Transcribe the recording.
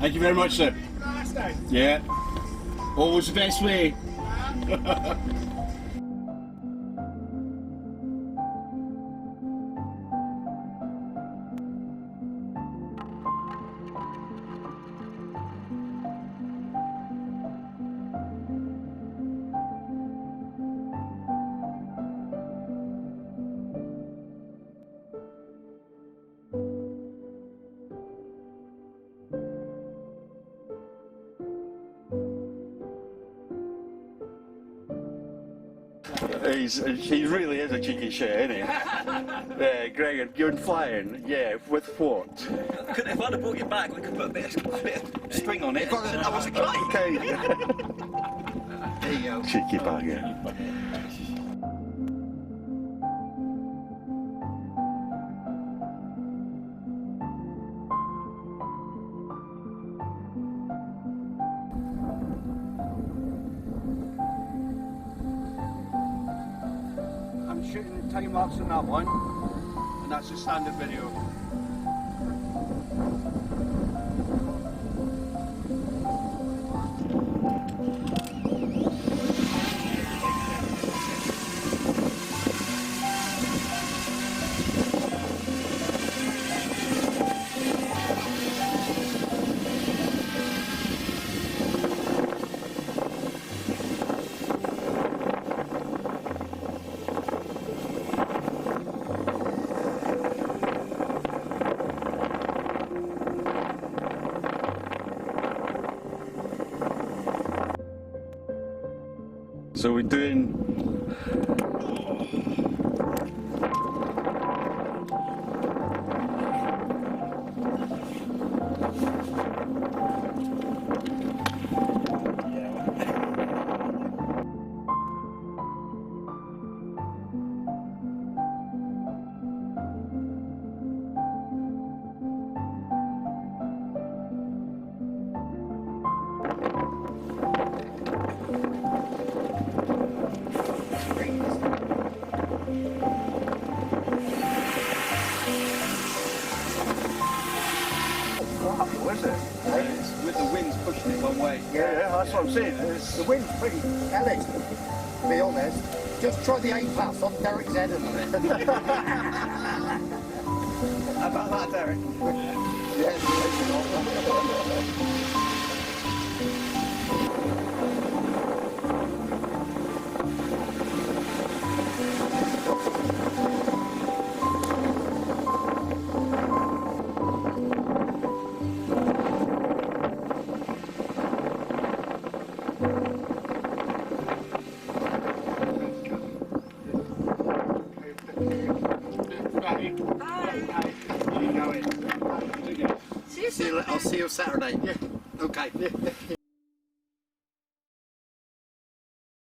Thank you very much, sir. Yeah. Always the best way. He really is a cheeky shit, isn't he? Yeah, Greg, going flying. Yeah, with what? If I'd have brought you back, we could put a bit of string on it. I was a kite. Okay. There you go. Cheeky bagger. I'm shooting time lapse on that one, and that's a standard video. So we're doing. Is it? With the winds pushing it one way. Yeah, that's what I'm saying. The wind's pretty hellish, to be honest. Just try the A-class on Derek's head a minute. How about that, Derek? Yes. I'll see you Saturday. Yeah. Okay.